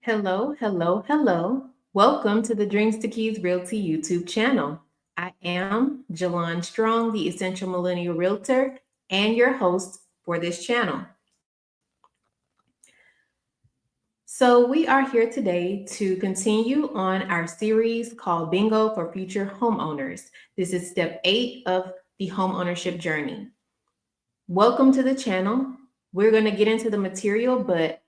Hello, hello, hello. Welcome to the Dreams to Keys Realty YouTube channel. I am Jalon Strong, the Essential Millennial Realtor, and your host for this channel. So, we are here today to continue on our series called Bingo for Future Homeowners. This is step 8 of the homeownership journey. Welcome to the channel. We're going to get into the material, but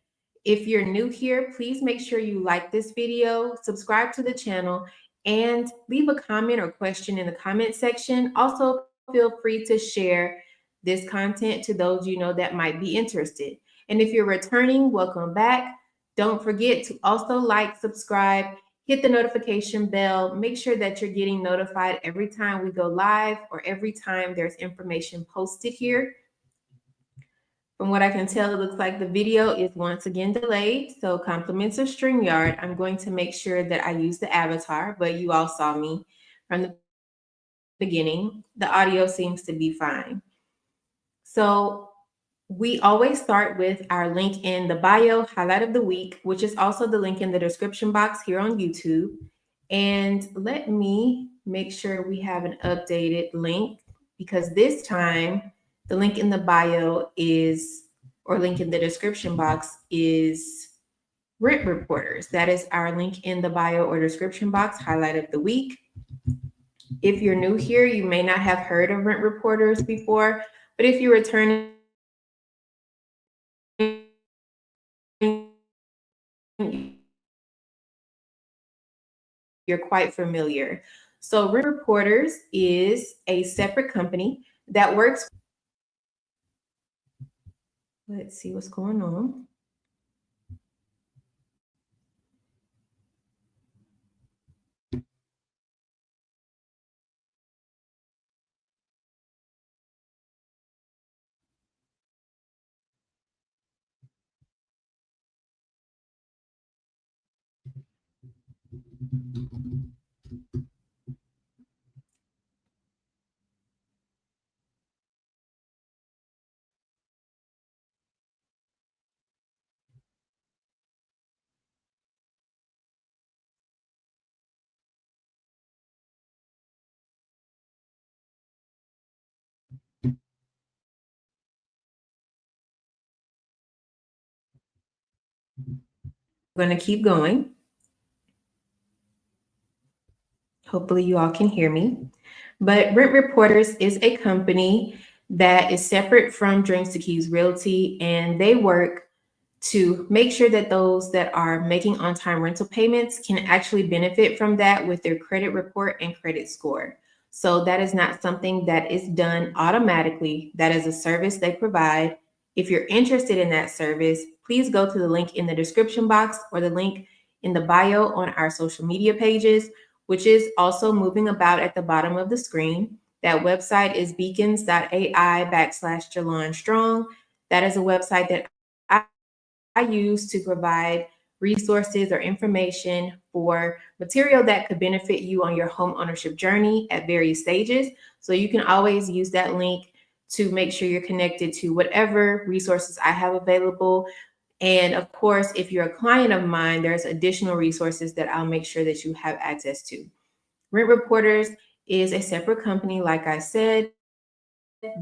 if you're new here, please make sure you like this video, subscribe to the channel, and leave a comment or question in the comment section. Also, feel free to share this content to those you know that might be interested. And if you're returning, welcome back. Don't forget to also like, subscribe, hit the notification bell. Make sure that you're getting notified every time we go live or every time there's information posted here. From what I can tell, it looks like the video is once again delayed. So compliments of StreamYard. I'm going to make sure that I use the avatar, but you all saw me from the beginning. The audio seems to be fine. So we always start with our link in the bio highlight of the week, which is also the link in the description box here on YouTube. And let me make sure we have an updated link, because this time the link in the bio is, or link in the description box is Rent Reporters. That is our link in the bio or description box highlight of the week. If you're new here, you may not have heard of Rent Reporters before, but if you're returning, you're quite familiar. So Rent Reporters is a separate company that works. Let's see what's going on. I'm going to keep going. Hopefully you all can hear me. But Rent Reporters is a company that is separate from Dreams to Keys Realty, and they work to make sure that those that are making on-time rental payments can actually benefit from that with their credit report and credit score. So that is not something that is done automatically. That is a service they provide. If you're interested in that service, please go to the link in the description box or the link in the bio on our social media pages, which is also moving about at the bottom of the screen. That website is beacons.ai/Jalon Strong. That is a website that I use to provide resources or information for material that could benefit you on your home ownership journey at various stages. So you can always use that link to make sure you're connected to whatever resources I have available. And of course, if you're a client of mine, there's additional resources that I'll make sure that you have access to. Rent Reporters is a separate company, like I said,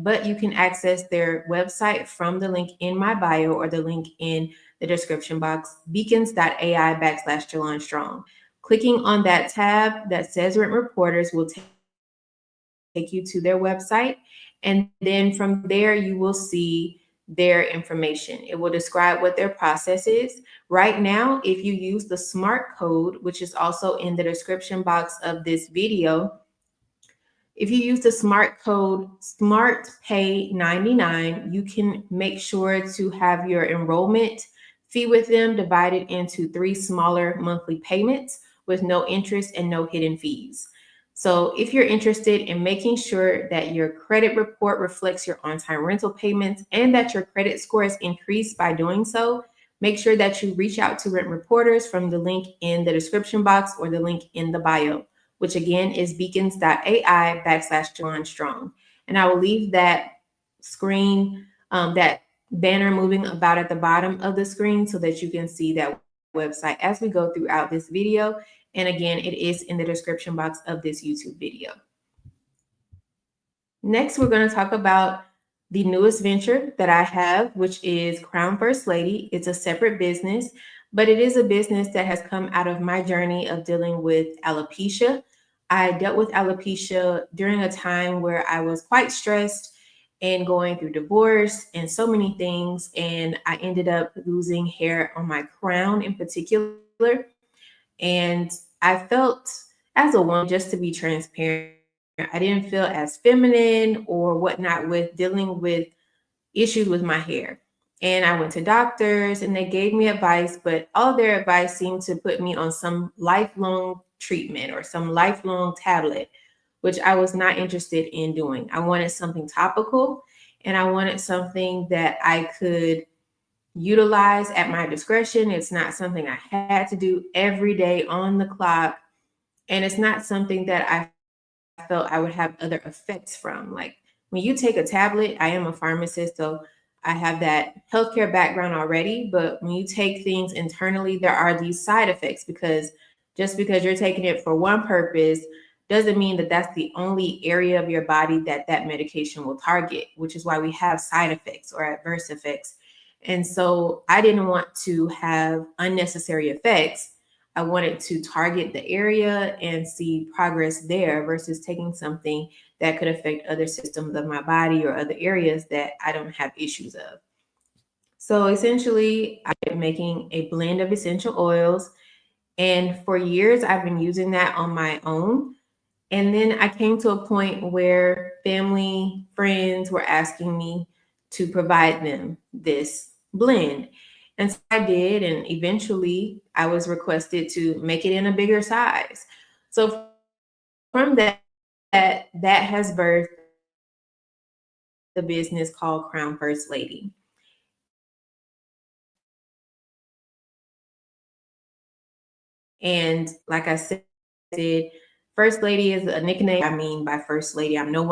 but you can access their website from the link in my bio or the link in the description box, beacons.ai/Jalon Strong. Clicking on that tab that says Rent Reporters will take you to their website. And then from there, you will see their information. It will describe what their process is. Right now, if you use the SMART code, which is also in the description box of this video, if you use the SMART code SMARTPAY99, you can make sure to have your enrollment fee with them divided into 3 smaller monthly payments with no interest and no hidden fees. So if you're interested in making sure that your credit report reflects your on-time rental payments and that your credit score is increased by doing so, make sure that you reach out to Rent Reporters from the link in the description box or the link in the bio, which again is beacons.ai/Jalon Strong. And I will leave that screen, that banner moving about at the bottom of the screen so that you can see that website as we go throughout this video. And again, it is in the description box of this YouTube video. Next, we're going to talk about the newest venture that I have, which is Crown First Lady. It's a separate business, but it is a business that has come out of my journey of dealing with alopecia. I dealt with alopecia during a time where I was quite stressed and going through divorce and so many things. And I ended up losing hair on my crown in particular. And I felt as a woman, just to be transparent, I didn't feel as feminine or whatnot with dealing with issues with my hair. And I went to doctors and they gave me advice, but all their advice seemed to put me on some lifelong treatment or some lifelong tablet, which I was not interested in doing. I wanted something topical and I wanted something that I could utilize at my discretion. It's not something I had to do every day on the clock. And it's not something that I felt I would have other effects from. Like when you take a tablet, I am a pharmacist, so I have that healthcare background already. But when you take things internally, there are these side effects because just because you're taking it for one purpose doesn't mean that that's the only area of your body that that medication will target, which is why we have side effects or adverse effects. And so I didn't want to have unnecessary effects. I wanted to target the area and see progress there versus taking something that could affect other systems of my body or other areas that I don't have issues of. So essentially, I've been making a blend of essential oils. And for years, I've been using that on my own. And then I came to a point where family, friends were asking me to provide them this blend. And so I did. And eventually I was requested to make it in a bigger size. So from that has birthed the business called Crown First Lady. And like I said, First Lady is a nickname. I mean by First Lady, I'm no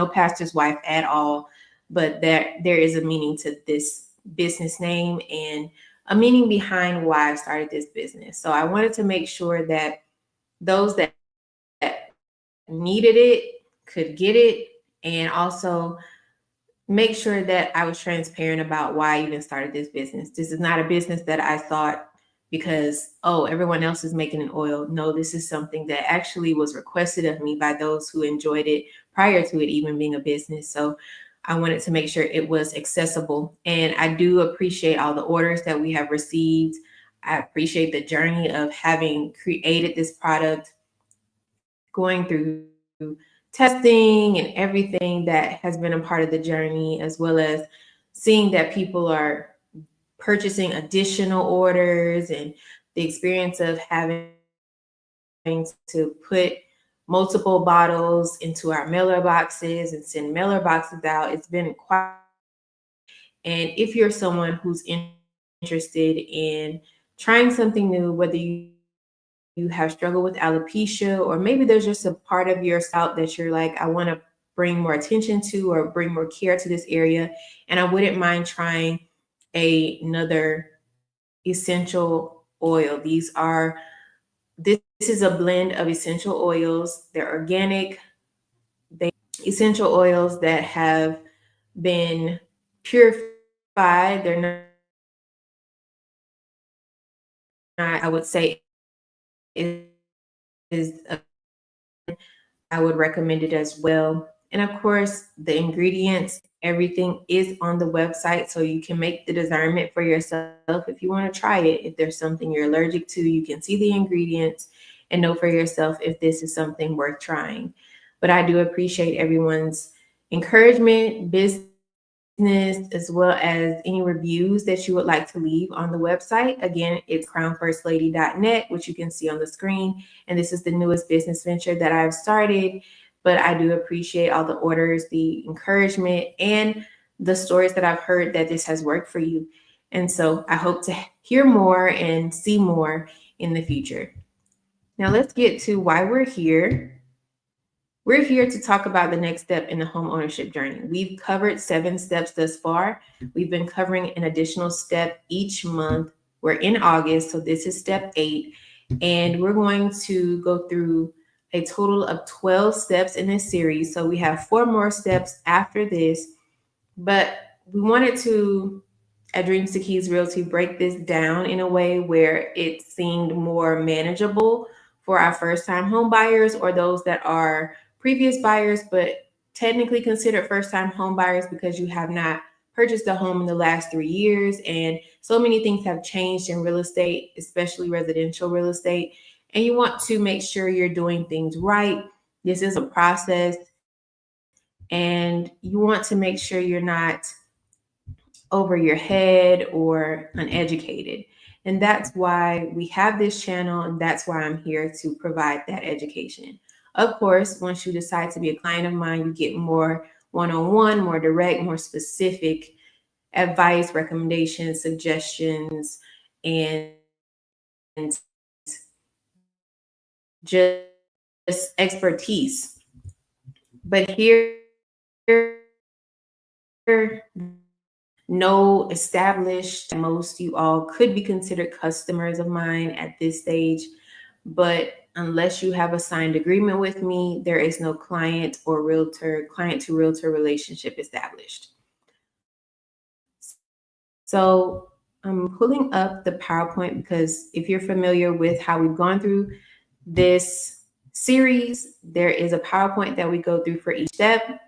pastor's wife at all, but there is a meaning to this business name and a meaning behind why I started this business. So I wanted to make sure that those that needed it could get it, and also make sure that I was transparent about why I even started this business. This is not a business that I thought because, oh, everyone else is making an oil. No, this is something that actually was requested of me by those who enjoyed it prior to it even being a business. So I wanted to make sure it was accessible. And I do appreciate all the orders that we have received. I appreciate the journey of having created this product, going through testing and everything that has been a part of the journey, as well as seeing that people are purchasing additional orders and the experience of having to put multiple bottles into our mailer boxes and send mailer boxes out. It's been quite. And if you're someone who's interested in trying something new, whether you have struggled with alopecia, or maybe there's just a part of your scalp that you're like, I want to bring more attention to or bring more care to this area, and I wouldn't mind trying another essential oil. This is a blend of essential oils. They're organic, they essential oils that have been purified. They're not, I would say, is I would recommend it as well. And of course, the ingredients, everything is on the website, so you can make the discernment for yourself if you want to try it. If there's something you're allergic to, you can see the ingredients and know for yourself if this is something worth trying. But I do appreciate everyone's encouragement, business, as well as any reviews that you would like to leave on the website. Again, it's crownfirstlady.net, which you can see on the screen. And this is the newest business venture that I've started. But I do appreciate all the orders, the encouragement, and the stories that I've heard that this has worked for you. And so I hope to hear more and see more in the future. Now let's get to why we're here. We're here to talk about the next step in the home ownership journey. We've covered 7 steps thus far. We've been covering an additional step each month. We're in August, so this is step 8. And we're going to go through a total of 12 steps in this series. So we have 4 more steps after this. But we wanted to, at Dreams to Keys Realty, break this down in a way where it seemed more manageable for our first time home buyers or those that are previous buyers, but technically considered first time home buyers because you have not purchased a home in the last 3 years. And so many things have changed in real estate, especially residential real estate. and you want to make sure you're doing things right. This is a process, and you want to make sure you're not over your head or uneducated. And that's why we have this channel, and that's why I'm here to provide that education. Of course, once you decide to be a client of mine, you get more one on one, more direct, more specific advice, recommendations, suggestions, and just expertise. But here, no established, most you all could be considered customers of mine at this stage, but unless you have a signed agreement with me, there is no client to realtor relationship established. So I'm pulling up the PowerPoint because if you're familiar with how we've gone through this series, there is a PowerPoint that we go through for each step.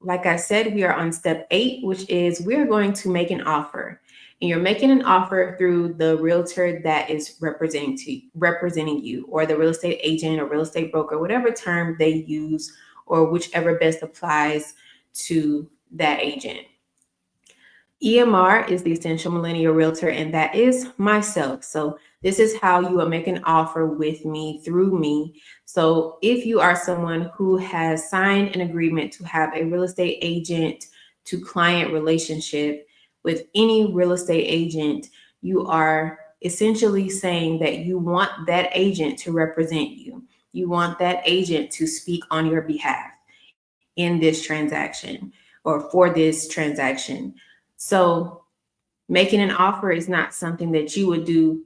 Like I said, we are on step 8, which is we're going to make an offer. And you're making an offer through the realtor that is representing you, or the real estate agent or real estate broker, whatever term they use, or whichever best applies to that agent. EMR is the Essential Millennial Realtor, and that is myself. So this is how you will make an offer with me, through me. So if you are someone who has signed an agreement to have a real estate agent to client relationship with any real estate agent, you are essentially saying that you want that agent to represent you. You want that agent to speak on your behalf in this transaction or for this transaction. So making an offer is not something that you would do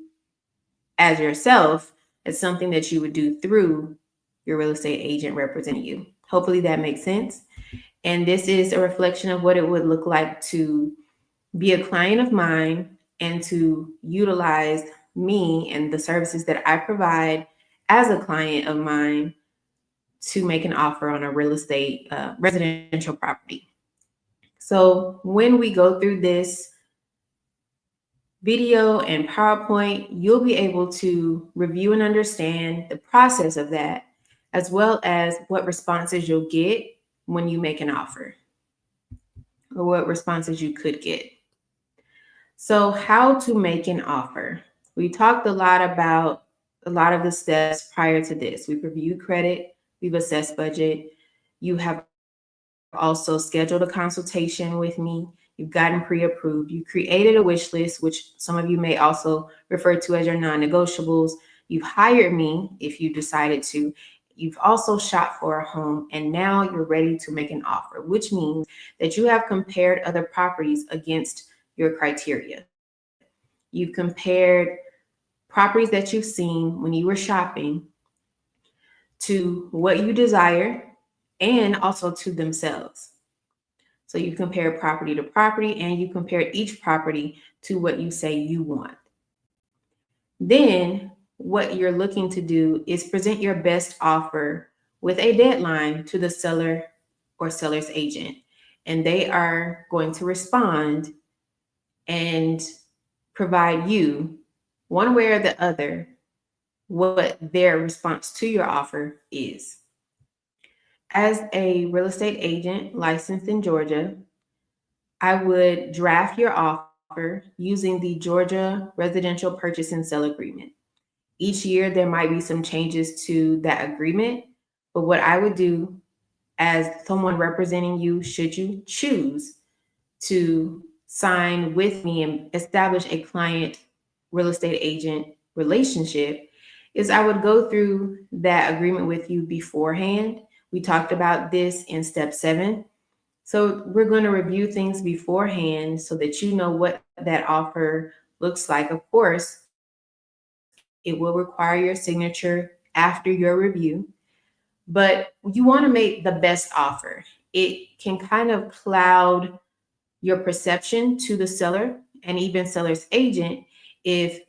as yourself. It's something that you would do through your real estate agent representing you. Hopefully that makes sense. And this is a reflection of what it would look like to be a client of mine and to utilize me and the services that I provide as a client of mine to make an offer on a real estate residential property. So when we go through this video and PowerPoint, you'll be able to review and understand the process of that, as well as what responses you'll get when you make an offer, or what responses you could get. So how to make an offer. We talked a lot about a lot of the steps prior to this. We've reviewed credit, we've assessed budget. You have also scheduled a consultation with me. You've gotten pre-approved. You created a wish list, which some of you may also refer to as your non-negotiables. You've hired me if you decided to. You've also shot for a home, and now you're ready to make an offer, which means that you have compared other properties against your criteria. You've compared properties that you've seen when you were shopping to what you desire and also to themselves. So you compare property to property, and you compare each property to what you say you want. Then what you're looking to do is present your best offer with a deadline to the seller or seller's agent. And they are going to respond and provide you, one way or the other, what their response to your offer is. As a real estate agent licensed in Georgia, I would draft your offer using the Georgia Residential Purchase and Sale Agreement. Each year, there might be some changes to that agreement, but what I would do as someone representing you, should you choose to sign with me and establish a client real estate agent relationship, is I would go through that agreement with you beforehand. We talked about this in step 7. So we're going to review things beforehand so that you know what that offer looks like. Of course, it will require your signature after your review, but you want to make the best offer. It can kind of cloud your perception to the seller and even seller's agent if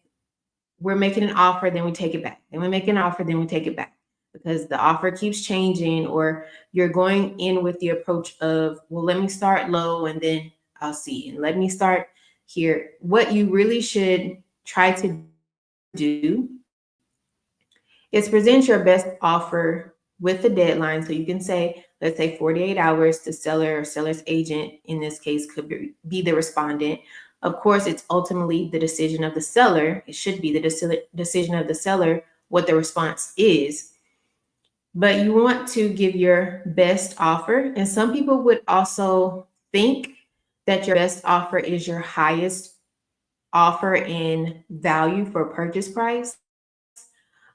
we're making an offer, then we take it back. Then we make an offer, then we take it back, because the offer keeps changing, or you're going in with the approach of, well, let me start low and then I'll see. And let me start here. What you really should try to do is present your best offer with the deadline. So you can say, let's say 48 hours, the seller or seller's agent, in this case, could be the respondent. Of course, it's ultimately the decision of the seller. It should be the decision of the seller what the response is. But you want to give your best offer. And some people would also think that your best offer is your highest offer in value for purchase price.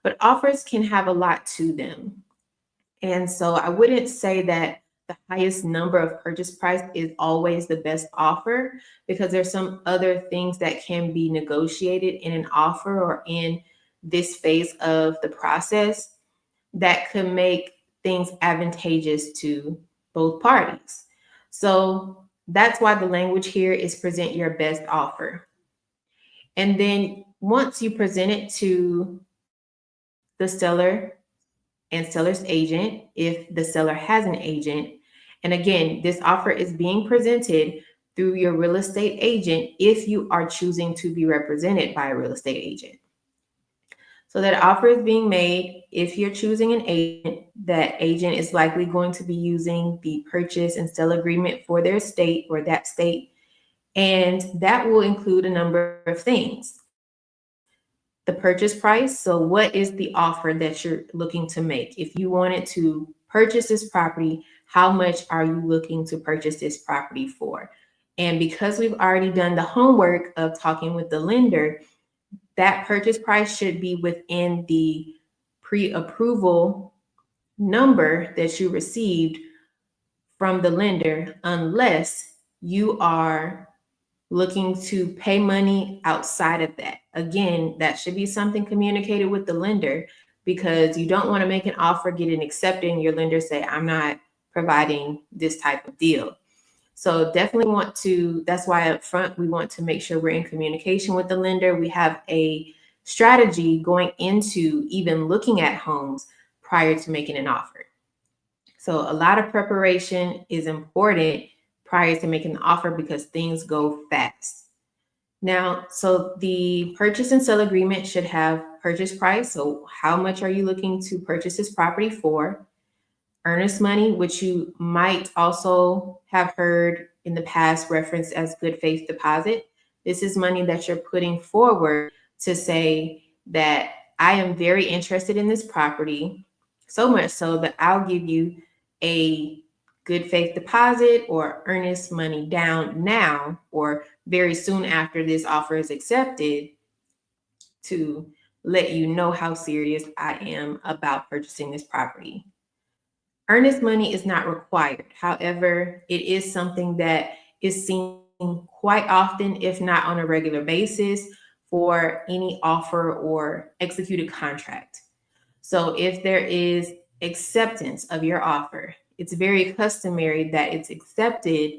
But offers can have a lot to them. And so I wouldn't say that the highest number of purchase price is always the best offer, because there's some other things that can be negotiated in an offer or in this phase of the process that could make things advantageous to both parties. So that's why the language here is present your best offer. And then once you present it to the seller and seller's agent, if the seller has an agent, and again, this offer is being presented through your real estate agent if you are choosing to be represented by a real estate agent. So that offer is being made. If you're choosing an agent, that agent is likely going to be using the purchase and sale agreement for their state or that state. And that will include a number of things. The purchase price. So what is the offer that you're looking to make? If you wanted to purchase this property, how much are you looking to purchase this property for? And because we've already done the homework of talking with the lender, that purchase price should be within the pre-approval number that you received from the lender, unless you are looking to pay money outside of that. Again, that should be something communicated with the lender, because you don't want to make an offer, get it accepted, and your lender say, I'm not providing this type of deal. So definitely want to, that's why up front, we want to make sure we're in communication with the lender. We have a strategy going into even looking at homes prior to making an offer. So a lot of preparation is important prior to making the offer, because things go fast. Now, so the purchase and sale agreement should have purchase price. So how much are you looking to purchase this property for? Earnest money, which you might also have heard in the past referenced as good faith deposit. This is money that you're putting forward to say that I am very interested in this property, so much so that I'll give you a good faith deposit or earnest money down now or very soon after this offer is accepted, to let you know how serious I am about purchasing this property. Earnest money is not required. However, it is something that is seen quite often, if not on a regular basis, for any offer or executed contract. So if there is acceptance of your offer, it's very customary that it's accepted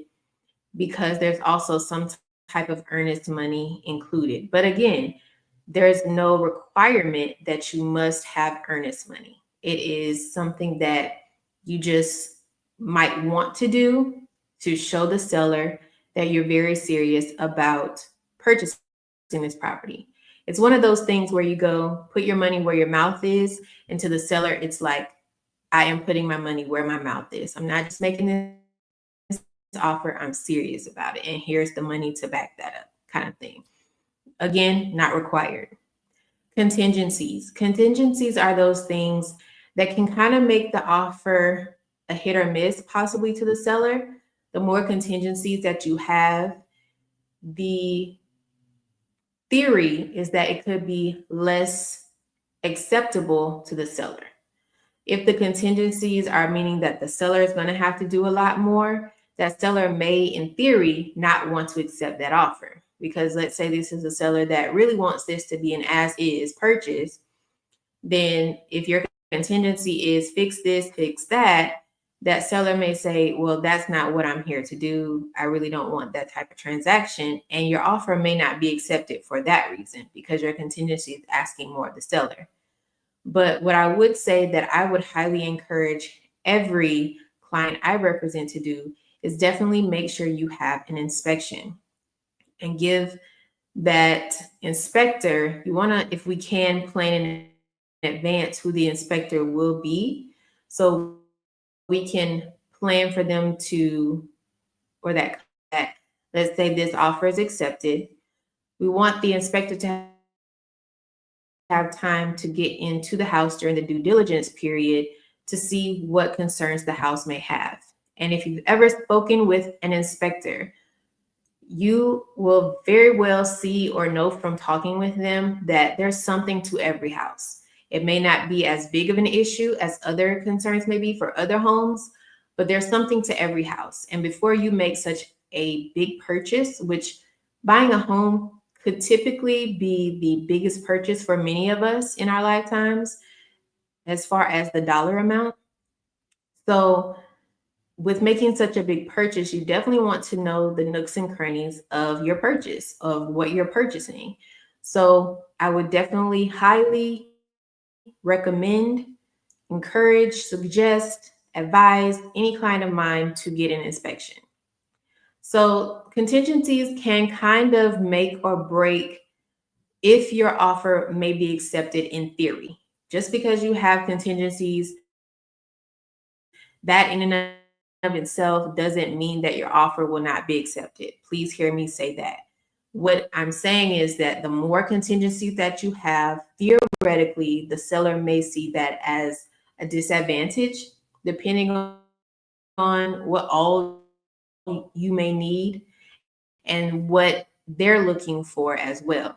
because there's also some type of earnest money included. But again, there's no requirement that you must have earnest money. It is something that you just might want to do to show the seller that you're very serious about purchasing this property. It's one of those things where you go put your money where your mouth is, and to the seller, it's like, I am putting my money where my mouth is. I'm not just making this offer, I'm serious about it. And here's the money to back that up, kind of thing. Again, not required. Contingencies are those things that can kind of make the offer a hit or miss, possibly to the seller. The more contingencies that you have, the theory is that it could be less acceptable to the seller. If the contingencies are meaning that the seller is going to have to do a lot more, that seller may, in theory, not want to accept that offer. Because let's say this is a seller that really wants this to be an as is purchase, then if your contingency is fix this, fix that, that seller may say, well, that's not what I'm here to do. I really don't want that type of transaction. And your offer may not be accepted for that reason, because your contingency is asking more of the seller. But what I would say that I would highly encourage every client I represent to do is definitely make sure you have an inspection and give that inspector, you want to, if we can, plan an inspection advance who the inspector will be, so we can plan for them to, or that let's say this offer is accepted. We want the inspector to have time to get into the house during the due diligence period to see what concerns the house may have. And if you've ever spoken with an inspector, you will very well see or know from talking with them that there's something to every house. It may not be as big of an issue as other concerns may be for other homes, but there's something to every house. And before you make such a big purchase, which buying a home could typically be the biggest purchase for many of us in our lifetimes, as far as the dollar amount. So with making such a big purchase, you definitely want to know the nooks and crannies of your purchase, of what you're purchasing. So I would definitely highly recommend, encourage, suggest, advise any client of mine to get an inspection. So contingencies can kind of make or break if your offer may be accepted in theory. Just because you have contingencies, that in and of itself doesn't mean that your offer will not be accepted. Please hear me say that. What I'm saying is that the more contingency that you have, theoretically, the seller may see that as a disadvantage, depending on what all you may need and what they're looking for as well.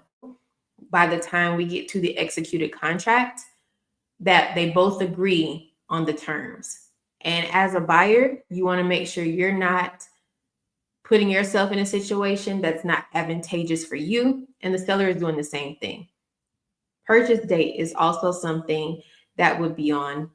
By the time we get to the executed contract, that they both agree on the terms. And as a buyer, you want to make sure you're not putting yourself in a situation that's not advantageous for you, and the seller is doing the same thing. Purchase date is also something that would be on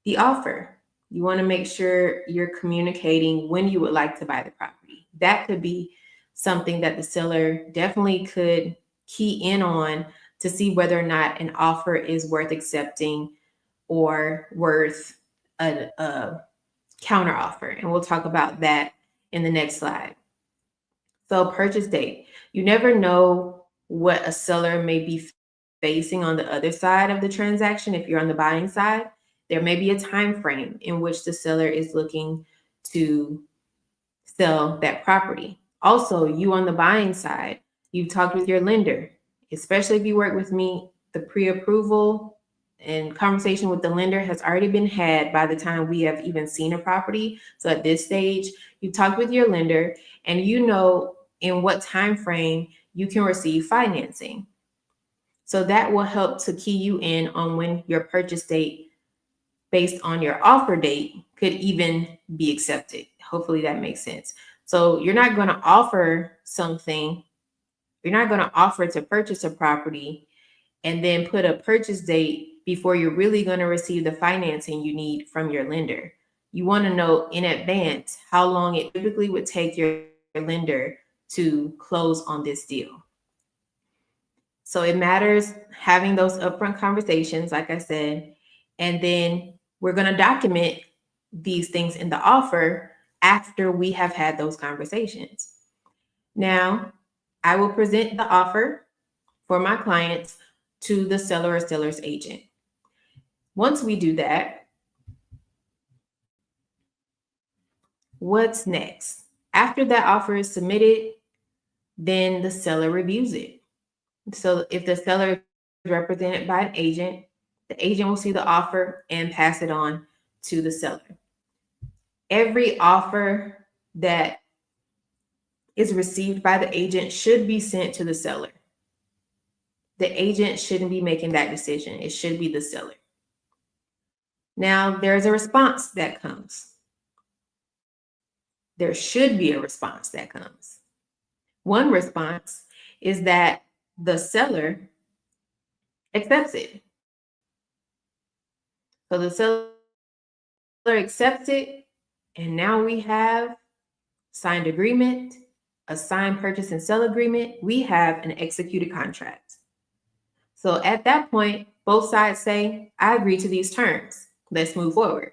the offer. You want to make sure you're communicating when you would like to buy the property. That could be something that the seller definitely could key in on to see whether or not an offer is worth accepting or worth a counter offer. And we'll talk about that in the next slide. So purchase date. You never know what a seller may be facing on the other side of the transaction. If you're on the buying side, there may be a time frame in which the seller is looking to sell that property. Also, you on the buying side, you've talked with your lender, especially if you work with me, the pre-approval and conversation with the lender has already been had by the time we have even seen a property. So at this stage, you talked with your lender and you know in what time frame you can receive financing. So that will help to key you in on when your purchase date based on your offer date could even be accepted. Hopefully that makes sense. So you're not going to offer something, you're not going to offer to purchase a property and then put a purchase date before you're really going to receive the financing you need from your lender. You want to know in advance how long it typically would take your lender to close on this deal. So it matters having those upfront conversations, like I said, and then we're going to document these things in the offer after we have had those conversations. Now, I will present the offer for my clients to the seller or seller's agent. Once we do that, what's next? After that offer is submitted, then the seller reviews it. So if the seller is represented by an agent, the agent will see the offer and pass it on to the seller. Every offer that is received by the agent should be sent to the seller. The agent shouldn't be making that decision. It should be the seller. Now, there's a response that comes. There should be a response that comes. One response is that the seller accepts it. So the seller accepts it, and now we have signed agreement, a signed purchase and sell agreement. We have an executed contract. So at that point, both sides say, I agree to these terms. Let's move forward.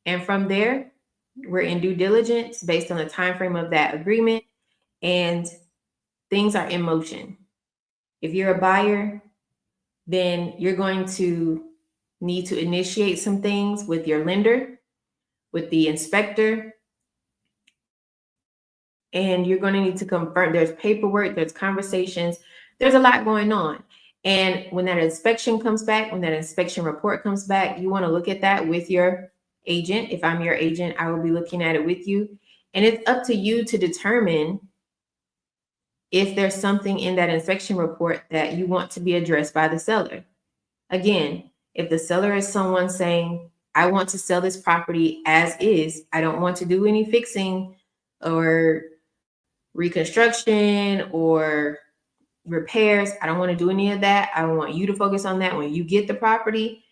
And from there, we're in due diligence based on the time frame of that agreement, and things are in motion. If you're a buyer, then you're going to need to initiate some things with your lender, with the inspector, and you're going to need to confirm. There's paperwork, there's conversations, there's a lot going on. And when that inspection comes back, when that inspection report comes back, you want to look at that with your agent. If I'm your agent, I will be looking at it with you. And it's up to you to determine if there's something in that inspection report that you want to be addressed by the seller. Again, if the seller is someone saying, I want to sell this property as is, I don't want to do any fixing or reconstruction or repairs, I don't want to do any of that. I want you to focus on that when you get the property.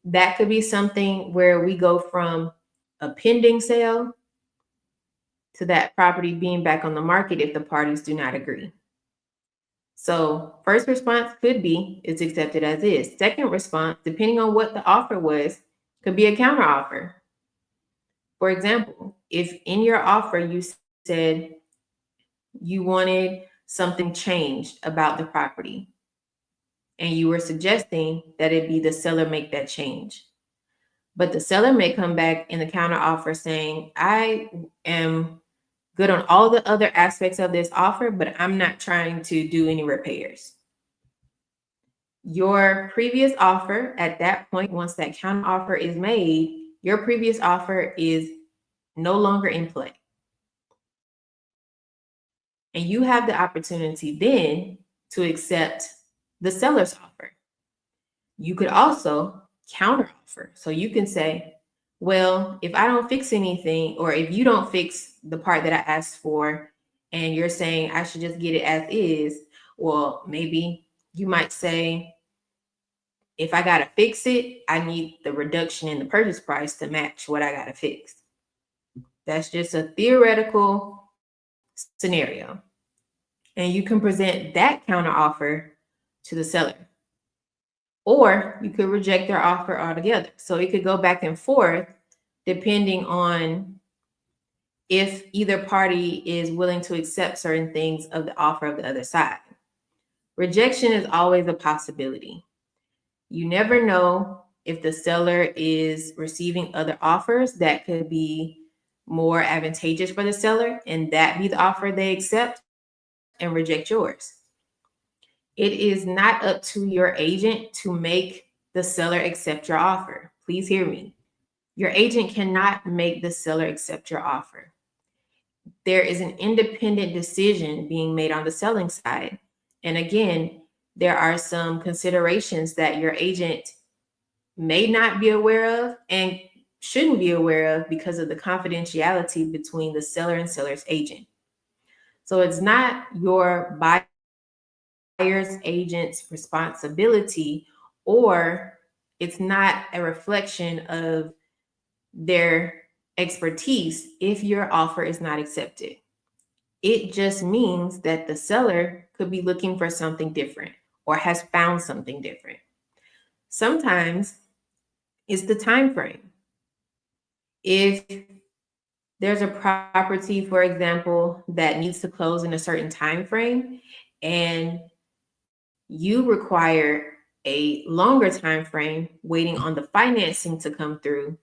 That could be something where we go from a pending sale to that property being back on the market if the parties do not agree. So first response could be it's accepted as is. Second response, depending on what the offer was, could be a counter offer. For example, if in your offer you said you wanted something changed about the property and you were suggesting that it be the seller make that change, but the seller may come back in the counter offer saying, I am good on all the other aspects of this offer, but I'm not trying to do any repairs. Your previous offer at that point, once that counter offer is made, your previous offer is no longer in play. And you have the opportunity then to accept the seller's offer. You could also counter offer. So you can say, well, if I don't fix anything, or if you don't fix the part that I asked for, and you're saying I should just get it as is, well, maybe you might say, if I got to fix it, I need the reduction in the purchase price to match what I got to fix. That's just a theoretical scenario. And you can present that counter offer to the seller. Or you could reject their offer altogether. So it could go back and forth depending on if either party is willing to accept certain things of the offer of the other side. Rejection is always a possibility. You never know if the seller is receiving other offers that could be more advantageous for the seller, and that be the offer they accept and reject yours. It is not up to your agent to make the seller accept your offer. Please hear me. Your agent cannot make the seller accept your offer. There is an independent decision being made on the selling side. And again, there are some considerations that your agent may not be aware of and shouldn't be aware of because of the confidentiality between the seller and seller's agent. So it's not your buyer's agent's responsibility, or it's not a reflection of their expertise if your offer is not accepted. It just means that the seller could be looking for something different or has found something different. Sometimes it's the time frame. If there's a property, for example, that needs to close in a certain time frame and you require a longer time frame waiting on the financing to come through,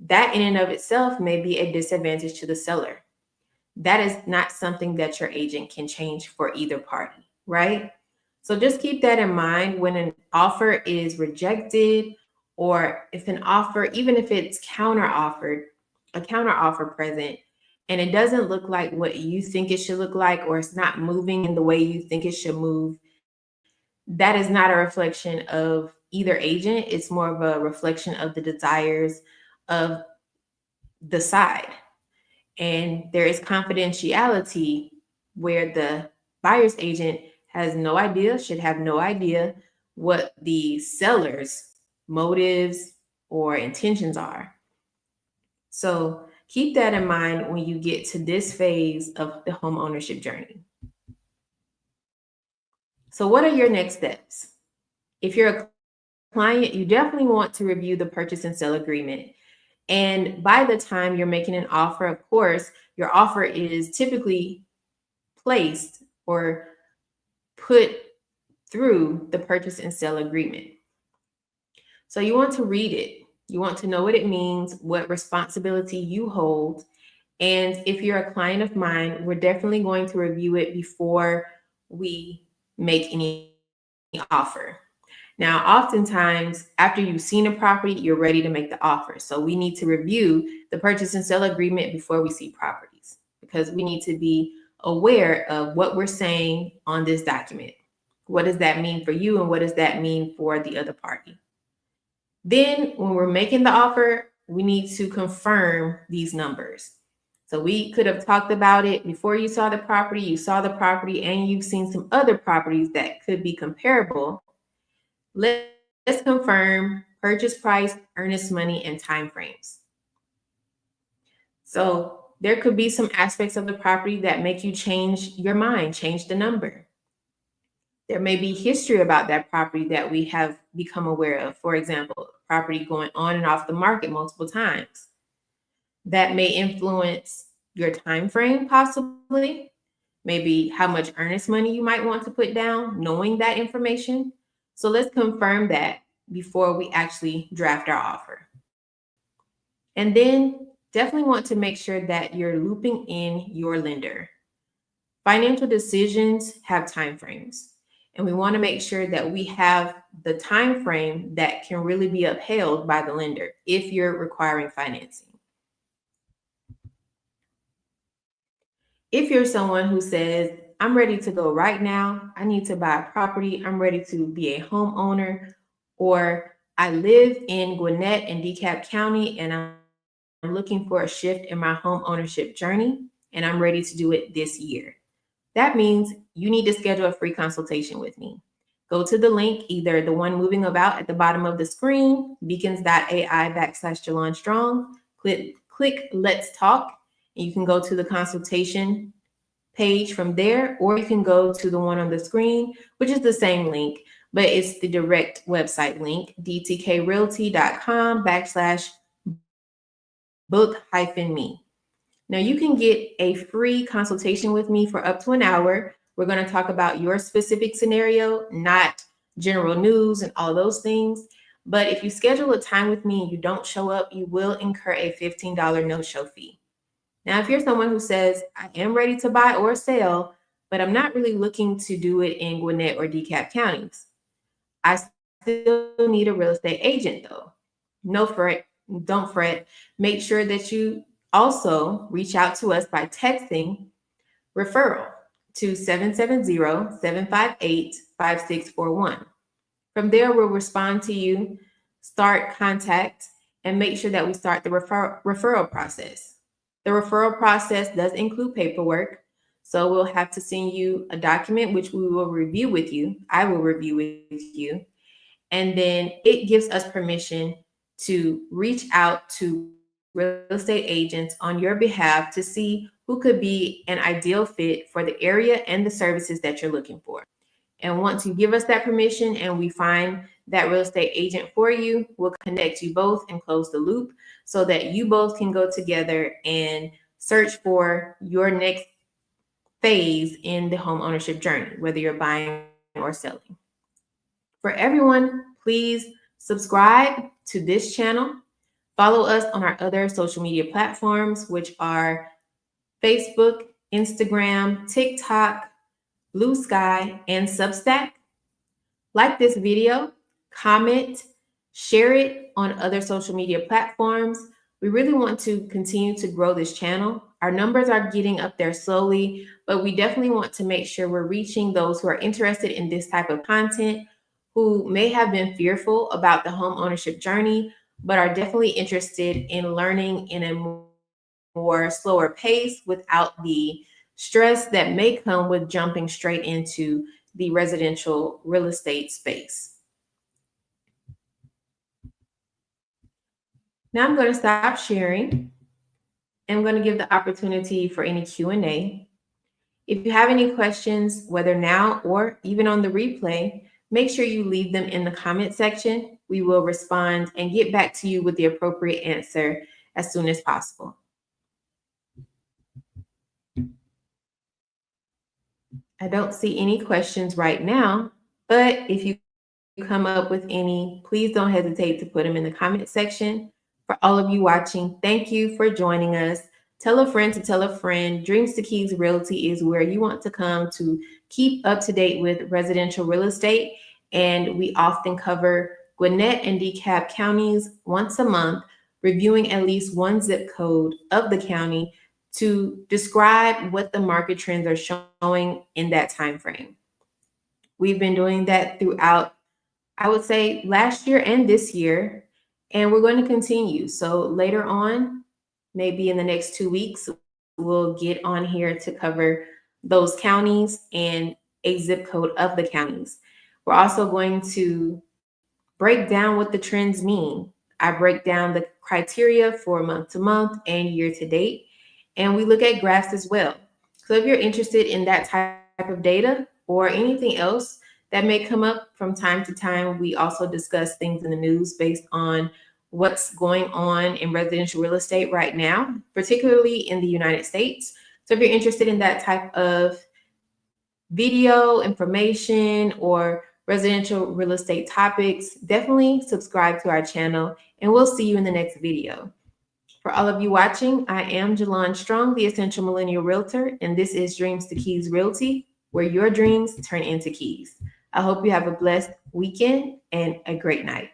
that in and of itself may be a disadvantage to the seller. That is not something that your agent can change for either party, right? So just keep that in mind when an offer is rejected, or if an offer, even if it's counter offered, a counter offer present, and it doesn't look like what you think it should look like, or it's not moving in the way you think it should move, that is not a reflection of either agent. It's more of a reflection of the desires of the side. And there is confidentiality where the buyer's agent has no idea, should have no idea what the seller's motives or intentions are. So keep that in mind when you get to this phase of the home ownership journey. So what are your next steps? If you're a client, you definitely want to review the purchase and sale agreement. And by the time you're making an offer, of course, your offer is typically placed or put through the purchase and sale agreement. So you want to read it. You want to know what it means, what responsibility you hold. And if you're a client of mine, we're definitely going to review it before we make any offer. Now, oftentimes, after you've seen a property, you're ready to make the offer. So we need to review the purchase and sale agreement before we see properties, because we need to be aware of what we're saying on this document. What does that mean for you, and what does that mean for the other party? Then, when we're making the offer, we need to confirm these numbers. So we could have talked about it before you saw you saw the property, and you've seen some other properties that could be comparable. Let's confirm purchase price, earnest money, and timeframes. So there could be some aspects of the property that make you change your mind, change the number. There may be history about that property that we have become aware of. For example, property going on and off the market multiple times. That may influence your time frame, possibly. Maybe how much earnest money you might want to put down, knowing that information. So let's confirm that before we actually draft our offer. And then definitely want to make sure that you're looping in your lender. Financial decisions have time frames, and we want to make sure that we have the time frame that can really be upheld by the lender if you're requiring financing. If you're someone who says, I'm ready to go right now, I need to buy a property, I'm ready to be a homeowner, or I live in Gwinnett and DeKalb County and I'm looking for a shift in my home ownership journey and I'm ready to do it this year. That means you need to schedule a free consultation with me. Go to the link, either the one moving about at the bottom of the screen, beacons.ai/Jalon Strong, click Let's Talk, and you can go to the consultation page from there, or you can go to the one on the screen, which is the same link, but it's the direct website link, dtkrealty.com/book-me. Now you can get a free consultation with me for up to an hour. We're going to talk about your specific scenario, not general news and all those things. But if you schedule a time with me and you don't show up, you will incur a $15 no-show fee. Now, if you're someone who says, I am ready to buy or sell, but I'm not really looking to do it in Gwinnett or DeKalb counties, I still need a real estate agent though. No fret, don't fret. Make sure that you also reach out to us by texting referral to 770-758-5641. From there, we'll respond to you, start contact, and make sure that we start the referral process. The referral process does include paperwork. So we'll have to send you a document, which we will review with you. I will review with you. And then it gives us permission to reach out to real estate agents on your behalf to see who could be an ideal fit for the area and the services that you're looking for. And once you give us that permission and we find that real estate agent for you, we'll connect you both and close the loop so that you both can go together and search for your next phase in the home ownership journey, whether you're buying or selling. For everyone, please subscribe to this channel. Follow us on our other social media platforms, which are Facebook, Instagram, TikTok, Blue Sky, and Substack. Like this video, comment, share it on other social media platforms. We really want to continue to grow this channel. Our numbers are getting up there slowly, but we definitely want to make sure we're reaching those who are interested in this type of content, who may have been fearful about the home ownership journey, but are definitely interested in learning in a more slower pace without the stress that may come with jumping straight into the residential real estate space. Now I'm going to stop sharing. I'm going to give the opportunity for any Q&A. If you have any questions, whether now or even on the replay, make sure you leave them in the comment section. We will respond and get back to you with the appropriate answer as soon as possible. I don't see any questions right now. But if you come up with any, please don't hesitate to put them in the comment section. For all of you watching, thank you for joining us. Tell a friend to tell a friend. Dreams to Keys Realty is where you want to come to keep up to date with residential real estate. And we often cover Gwinnett and DeKalb counties once a month, reviewing at least one zip code of the county to describe what the market trends are showing in that time frame. We've been doing that throughout, I would say, last year and this year, and we're going to continue. So later on, maybe in the next 2 weeks, we'll get on here to cover those counties and a zip code of the counties. We're also going to break down what the trends mean. I break down the criteria for month to month and year to date, and we look at graphs as well. So if you're interested in that type of data or anything else that may come up from time to time, we also discuss things in the news based on what's going on in residential real estate right now, particularly in the United States. So if you're interested in that type of video information or residential real estate topics, definitely subscribe to our channel, and we'll see you in the next video. For all of you watching, I am Jalon Strong, the Essential Millennial Realtor, and this is Dreams to Keys Realty, where your dreams turn into keys. I hope you have a blessed weekend and a great night.